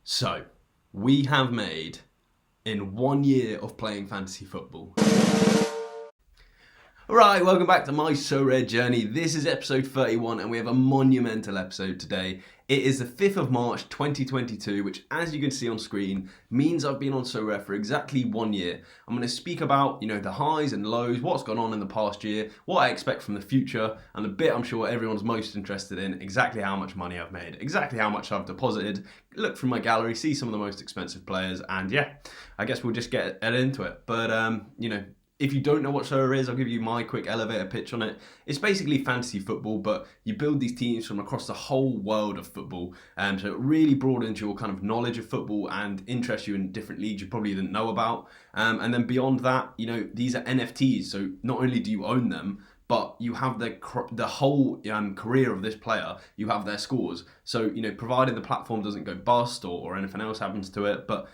So, we have made, in 1 year of playing fantasy football. Alright, welcome back to my Sorare journey. This is episode 31 and we have a monumental episode today. It is the 5th of March 2022, which, as you can see on screen, means I've been on Sorare for exactly 1 year. I'm going to speak about, the highs and lows, what's gone on in the past year, what I expect from the future, and the bit I'm sure everyone's most interested in, exactly how much money I've made, exactly how much I've deposited, look through my gallery, see some of the most expensive players, and yeah, I guess we'll just get into it. But, if you don't know what Sorare is, I'll give you my quick elevator pitch on it. It's basically fantasy football, but you build these teams from across the whole world of football. So it really broadens your kind of knowledge of football and interests you in different leagues you probably didn't know about. And then beyond that, these are NFTs. So not only do you own them, but you have the whole career of this player. You have their scores. So, provided the platform doesn't go bust or anything else happens to it, but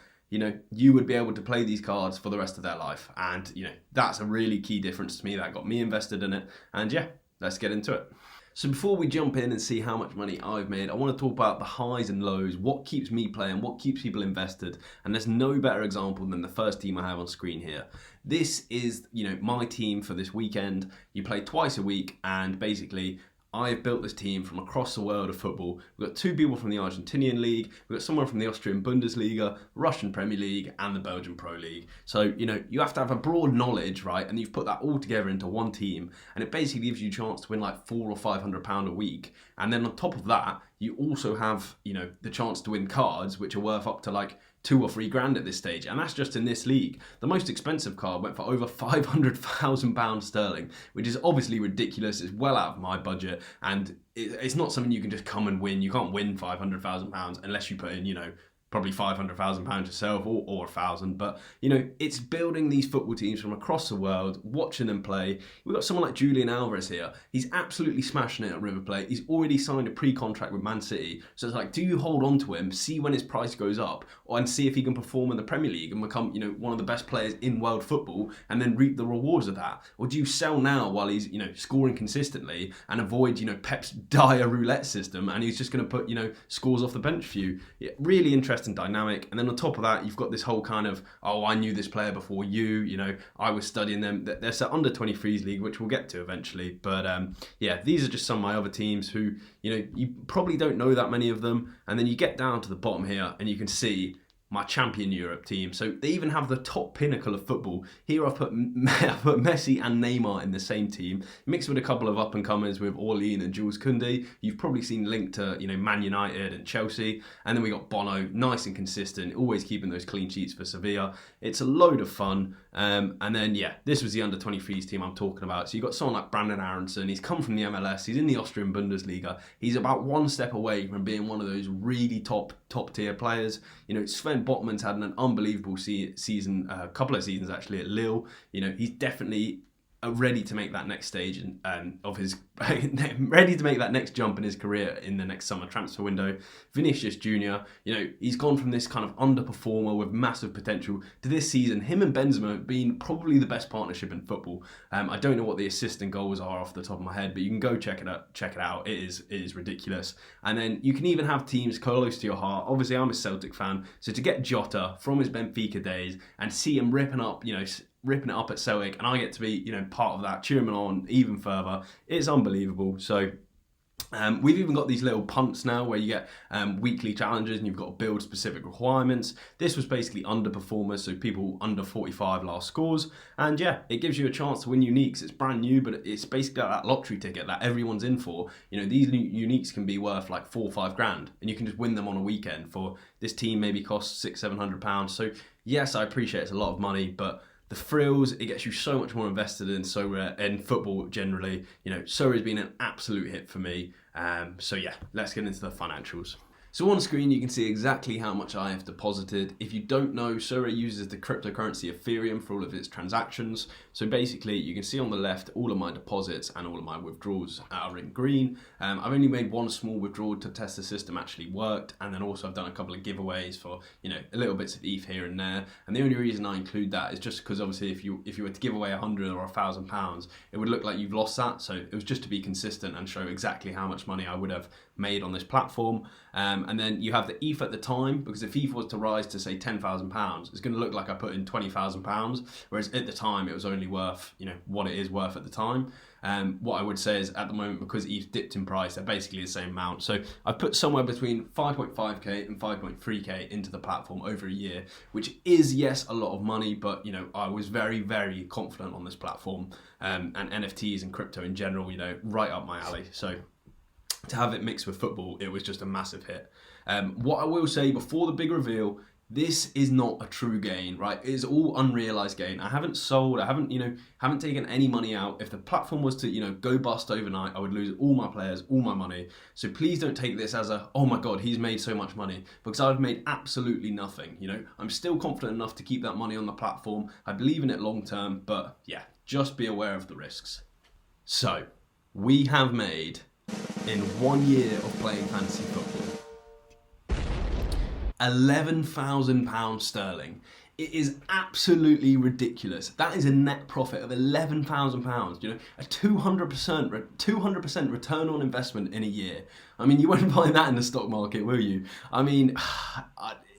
you would be able to play these cards for the rest of their life. And, that's a really key difference to me. That got me invested in it. And yeah, let's get into it. So before we jump in and see how much money I've made, I want to talk about the highs and lows, what keeps me playing, what keeps people invested. And there's no better example than the first team I have on screen here. This is, my team for this weekend. You play twice a week, and basically I have built this team from across the world of football. We've got two people from the Argentinian League, we've got someone from the Austrian Bundesliga, Russian Premier League, and the Belgian Pro League. So, you have to have a broad knowledge, right? And you've put that all together into one team, and it basically gives you a chance to win like £400 or £500 a week. And then on top of that, you also have, the chance to win cards, which are worth up to like £2,000 or £3,000 at this stage, and that's just in this league. The most expensive card went for over £500,000 sterling, which is obviously ridiculous. It's well out of my budget, and it's not something you can just come and win. You can't win £500,000 unless you put in, probably £500,000 yourself or 1,000. But it's building these football teams from across the world, watching them play. We've got someone like Julian Alvarez here. He's absolutely smashing it at River Plate. He's already signed a pre-contract with Man City. So it's like, do you hold on to him, see when his price goes up, and see if he can perform in the Premier League and become, one of the best players in world football, and then reap the rewards of that? Or do you sell now while he's, scoring consistently and avoid, Pep's dire roulette system, and he's just going to put, scores off the bench for you? Yeah, really interesting dynamic. And then on top of that, you've got this whole kind of, I knew this player before you, I was studying them. There's an under 23s league, which we'll get to eventually. But these are just some of my other teams who, you probably don't know that many of them. And then you get down to the bottom here and you can see my champion Europe team. So they even have the top pinnacle of football. Here I've put Messi and Neymar in the same team, mixed with a couple of up-and-comers with Orlean and Jules Koundé. You've probably seen linked to, Man United and Chelsea. And then we got Bono, nice and consistent, always keeping those clean sheets for Sevilla. It's a load of fun. And then, this was the under-23s team I'm talking about. So you've got someone like Brandon Aronson. He's come from the MLS. He's in the Austrian Bundesliga. He's about one step away from being one of those really top-tier players. Sven Botman's had an unbelievable season, a couple of seasons actually at Lille. He's definitely ready to make that next stage of his ready to make that next jump in his career in the next summer transfer window. Vinicius Junior, he's gone from this kind of underperformer with massive potential to this season, him and Benzema being probably the best partnership in football. I don't know what the assist and goals are off the top of my head, but you can go check it out. It is ridiculous. And then you can even have teams close to your heart. Obviously, I'm a Celtic fan, so to get Jota from his Benfica days and see him ripping it up at Celtic, and I get to be, part of that, cheering him on even further. It's unbelievable. So we've even got these little punts now where you get weekly challenges and you've got to build specific requirements. This was basically underperformers, so people under 45 last scores. And it gives you a chance to win uniques. It's brand new, but it's basically that lottery ticket that everyone's in for. These uniques can be worth like £4 or £5,000, and you can just win them on a weekend. For this team, maybe costs £600-700. So yes, I appreciate it's a lot of money, but the thrills, it gets you so much more invested in Sorare and football generally. Sorare's been an absolute hit for me. Let's get into the financials. So on screen, you can see exactly how much I have deposited. If you don't know, Sorare uses the cryptocurrency Ethereum for all of its transactions. So basically, you can see on the left, all of my deposits and all of my withdrawals are in green. I've only made one small withdrawal to test the system actually worked. And then also I've done a couple of giveaways for, a little bits of ETH here and there. And the only reason I include that is just because obviously if you were to give away £100 or £1,000, it would look like you've lost that. So it was just to be consistent and show exactly how much money I would have made on this platform. And then you have the ETH at the time, because if ETH was to rise to say £10,000, it's going to look like I put in £20,000, whereas at the time it was only worth, what it is worth at the time. What I would say is at the moment, because ETH dipped in price, they're basically the same amount. So I've put somewhere between 5.5k and 5.3k into the platform over a year, which is, yes, a lot of money, but I was very, very confident on this platform, and NFTs and crypto in general, right up my alley. So to have it mixed with football, it was just a massive hit. What I will say before the big reveal, this is not a true gain, right? It is all unrealized gain. I haven't sold, I haven't taken any money out. If the platform was to, go bust overnight, I would lose all my players, all my money. So please don't take this as oh my God, he's made so much money, because I've made absolutely nothing. I'm still confident enough to keep that money on the platform. I believe in it long term, but yeah, just be aware of the risks. So we have made, in 1 year of playing fantasy football, £11,000 sterling. It is absolutely ridiculous. That is a net profit of £11,000. A 200% return on investment in a year. I mean, you won't find that in the stock market, will you? I mean,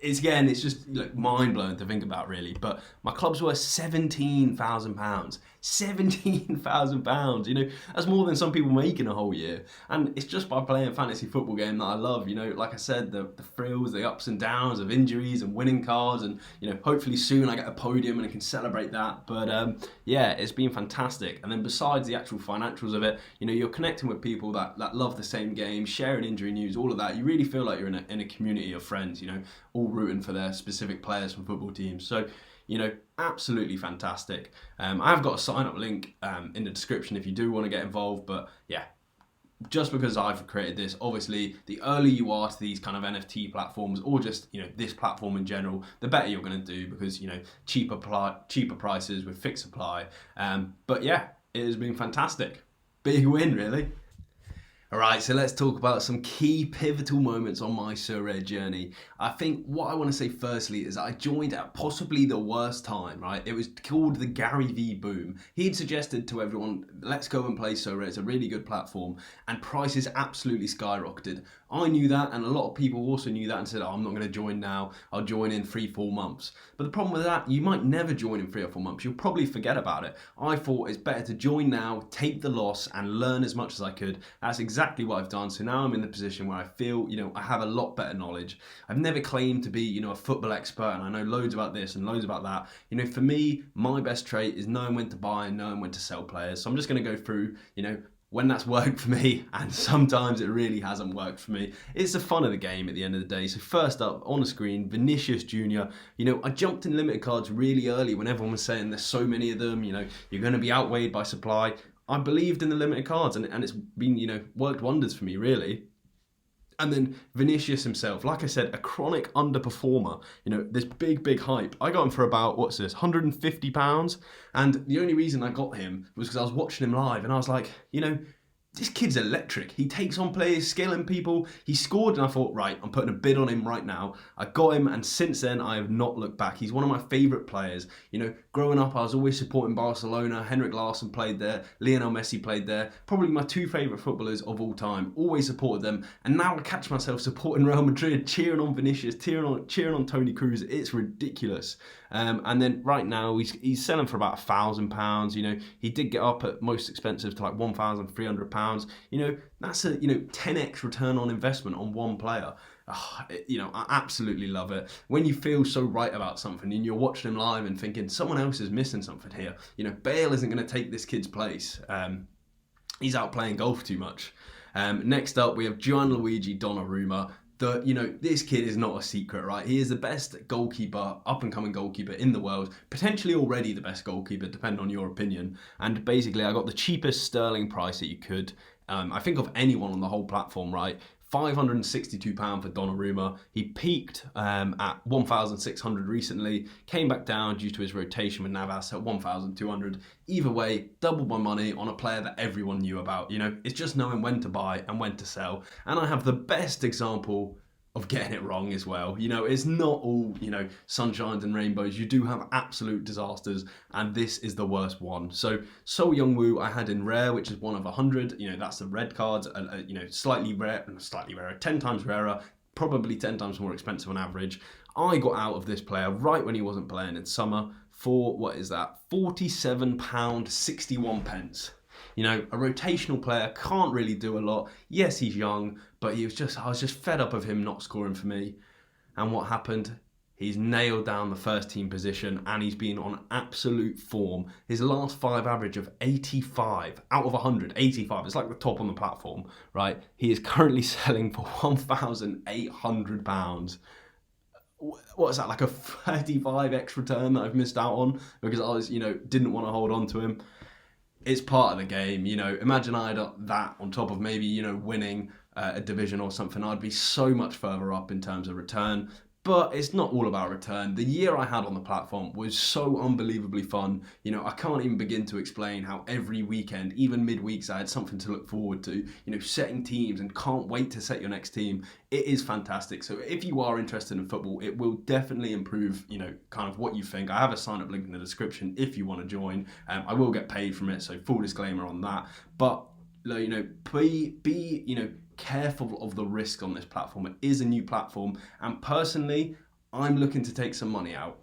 it's just mind blowing to think about, really. But my club's worth £17,000. £17,000. That's more than some people make in a whole year. And it's just by playing a fantasy football game that I love. Like I said, the thrills, the ups and downs of injuries and winning cards, and hopefully soon I get a podium and I can celebrate that. But yeah, it's been fantastic. And then besides the actual financials of it, you're connecting with people that love the same game, sharing injury news, all of that. You really feel like you're in a community of friends, all rooting for their specific players from football teams. So absolutely fantastic. I have got a sign up link in the description if you do want to get involved. But yeah, just because I've created this, obviously the earlier you are to these kind of NFT platforms, or just this platform in general, the better you're going to do, because cheaper prices with fixed supply. But yeah, it has been fantastic. Big win, really. Alright, so let's talk about some key pivotal moments on my Sorare journey. I think what I want to say firstly is I joined at possibly the worst time, right? It was called the Gary V boom. He'd suggested to everyone, let's go and play Sorare, it's a really good platform, and prices absolutely skyrocketed. I knew that, and a lot of people also knew that and said, I'm not going to join now, I'll join in 3-4 months. But the problem with that, you might never join in 3 or 4 months, you'll probably forget about it. I thought it's better to join now, take the loss, and learn as much as I could. That's exactly what I've done. So now I'm in the position where I feel, I have a lot better knowledge. I've never claimed to be, a football expert, and I know loads about this and loads about that. For me, my best trait is knowing when to buy and knowing when to sell players. So I'm just going to go through, when that's worked for me, and sometimes it really hasn't worked for me. It's the fun of the game at the end of the day. So first up on the screen, Vinicius Jr. I jumped in limited cards really early when everyone was saying there's so many of them, you're going to be outweighed by supply. I believed in the limited cards, and it's been, worked wonders for me, really. And then Vinicius himself, like I said, a chronic underperformer, this big hype. I got him for about, what's this, £150? And the only reason I got him was because I was watching him live, and I was like, this kid's electric. He takes on players, scaling people. He scored, and I thought, right, I'm putting a bid on him right now. I got him, and since then, I have not looked back. He's one of my favourite players. Growing up, I was always supporting Barcelona. Henrik Larsson played there. Lionel Messi played there. Probably my 2 favourite footballers of all time. Always supported them. And now I catch myself supporting Real Madrid, cheering on Vinicius, cheering on Toni Kroos. It's ridiculous. And then right now, he's selling for about £1,000. He did get up at most expensive to like £1,300. That's a 10x return on investment on one player. I absolutely love it. When you feel so right about something and you're watching him live and thinking someone else is missing something here. Bale isn't going to take this kid's place. He's out playing golf too much. Next up, we have Gianluigi Donnarumma. This kid is not a secret, right? He is the best goalkeeper, up-and-coming goalkeeper in the world, potentially already the best goalkeeper, depending on your opinion. And basically, I got the cheapest sterling price that you could, I think, of anyone on the whole platform, right? £562 for Donnarumma. He peaked at 1,600 recently, came back down due to his rotation with Navas at 1,200. Either way, doubled my money on a player that everyone knew about. It's just knowing when to buy and when to sell. And I have the best example of getting it wrong as well. You know, it's not all, you know, sunshines and rainbows. You do have absolute disasters, and this is the worst one. So Youngwoo I had in rare, which is 1 of 100. You know, that's the red cards, you know, slightly rarer, 10 times rarer, probably 10 times more expensive on average. I got out of this player right when he wasn't playing in summer for, what is that, £47.61. You know, a rotational player, can't really do a lot. Yes, he's young, but I was just fed up of him not scoring for me. And what happened? He's nailed down the first team position, and he's been on absolute form. His last 5 average of 85 out of 100, 85. It's like the top on the platform, right? He is currently selling for £1,800. What is that, like a 35x return that I've missed out on because I was, you know, didn't want to hold on to him. It's part of the game, you know. Imagine I had that on top of maybe, you know, winning a division or something. I'd be so much further up in terms of return. But it's not all about return. The year I had on the platform was so unbelievably fun. You know, I can't even begin to explain how every weekend, even midweeks, I had something to look forward to. You know, setting teams and can't wait to set your next team. It is fantastic. So if you are interested in football, it will definitely improve, you know, kind of what you think. I have a sign up link in the description if you want to join. I will get paid from it, so full disclaimer on that. But, you know, be you know, careful of the risk on this platform. It is a new platform, and personally I'm looking to take some money out,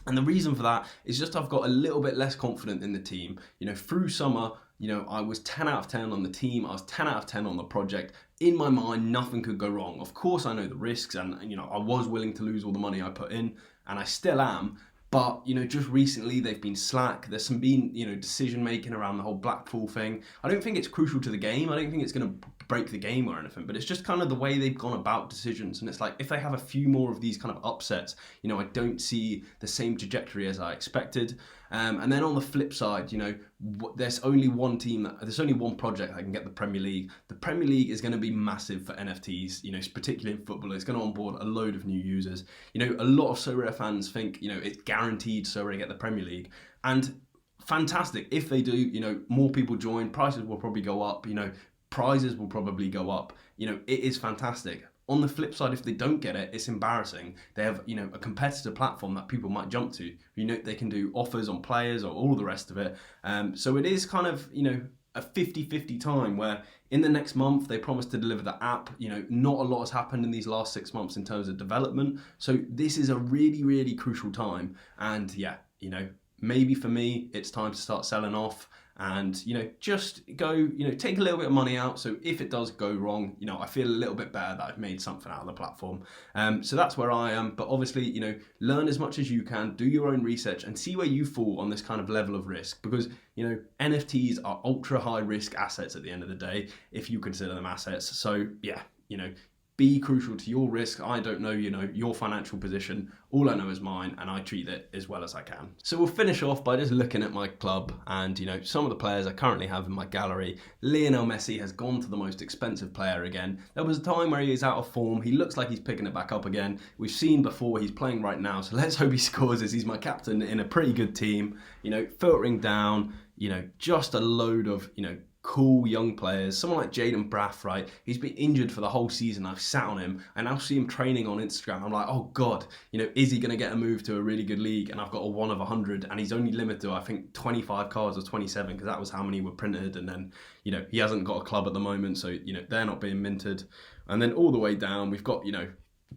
and the reason for that is just I've got a little bit less confident in the team. You know, through summer, you know, I was 10 out of 10 on the team, I was 10 out of 10 on the project. In my mind, nothing could go wrong. Of course I know the risks, and you know, I was willing to lose all the money I put in, and I still am. But, you know, just recently they've been slack. There's been, you know, decision making around the whole Blackpool thing. I don't think it's crucial to the game. I don't think it's going to break the game or anything, but it's just kind of the way they've gone about decisions. And it's like, if they have a few more of these kind of upsets, you know, I don't see the same trajectory as I expected. And then on the flip side, you know, there's only one project that can get the Premier League. The Premier League is going to be massive for NFTs, you know, particularly in football. It's going to onboard a load of new users. You know, a lot of Sorare fans think, you know, it's guaranteed Sorare get the Premier League. And fantastic. If they do, you know, more people join, prices will probably go up, you know, prizes will probably go up. You know, it is fantastic. On the flip side, if they don't get it, it's embarrassing. They have, you know, a competitor platform that people might jump to. You know, they can do offers on players or all the rest of it. So it is kind of, you know, a 50-50 time where in the next month they promise to deliver the app. You know, not a lot has happened in these last 6 months in terms of development. So this is a really, really crucial time. And yeah, you know, maybe for me, it's time to start selling off. And, you know, just go, you know, take a little bit of money out. So if it does go wrong, you know, I feel a little bit better that I've made something out of the platform. So that's where I am. But obviously, you know, learn as much as you can, do your own research and see where you fall on this kind of level of risk. Because, you know, NFTs are ultra high risk assets at the end of the day, if you consider them assets. So yeah, you know, be crucial to your risk. I don't know, you know, your financial position. All I know is mine, and I treat it as well as I can. So we'll finish off by just looking at my club and, you know, some of the players I currently have in my gallery. Lionel Messi has gone to the most expensive player again. There was a time where he was out of form. He looks like he's picking it back up again. We've seen before, he's playing right now. So let's hope he scores, as he's my captain in a pretty good team. You know, filtering down, you know, just a load of, you know, cool young players. Someone like Jaden Braff, right? He's been injured for the whole season. I've sat on him and I'll see him training on Instagram. I'm like, oh God, you know, is he going to get a move to a really good league? And I've got a 1 of 100, and he's only limited to, I think, 25 cards or 27, because that was how many were printed. And then, you know, he hasn't got a club at the moment, so, you know, they're not being minted. And then all the way down, we've got, you know,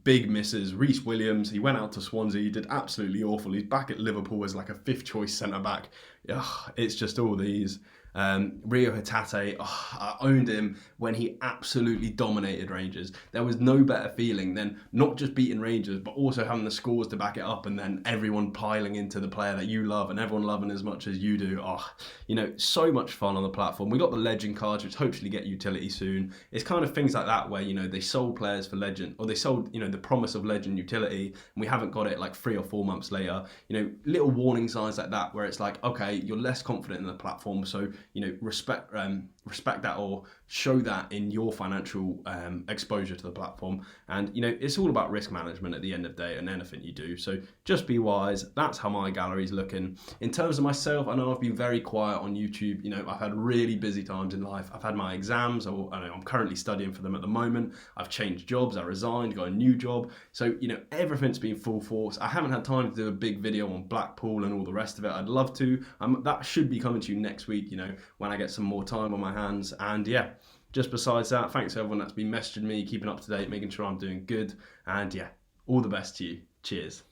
big misses. Reece Williams, he went out to Swansea, he did absolutely awful. He's back at Liverpool as like a 5th choice centre back. Ugh, it's just all these. Rio Hatate, I owned him when he absolutely dominated Rangers. There was no better feeling than not just beating Rangers, but also having the scores to back it up, and then everyone piling into the player that you love and everyone loving as much as you do. You know, so much fun on the platform. We got the legend cards, which hopefully get utility soon. It's kind of things like that where, you know, they sold players for legend, or they sold, you know, the promise of legend utility, and we haven't got it like 3 or 4 months later. You know, little warning signs like that where it's like, okay, you're less confident in the platform, so, you know, respect that, or show that in your financial exposure to the platform. And it's all about risk management at the end of the day and anything you do. So just be wise. That's how my gallery's looking. In terms of myself, I know I've been very quiet on YouTube. I've had really busy times in life. I've had my exams, I'm currently studying for them at the moment. I've changed jobs, I resigned, got a new job. So everything's been full force. I haven't had time to do a big video on Blackpool and all the rest of it. I'd love to. That should be coming to you next week, when I get some more time on my hands. And yeah, just besides that, thanks to everyone that's been messaging me, keeping up to date, making sure I'm doing good. And yeah, all the best to you. Cheers.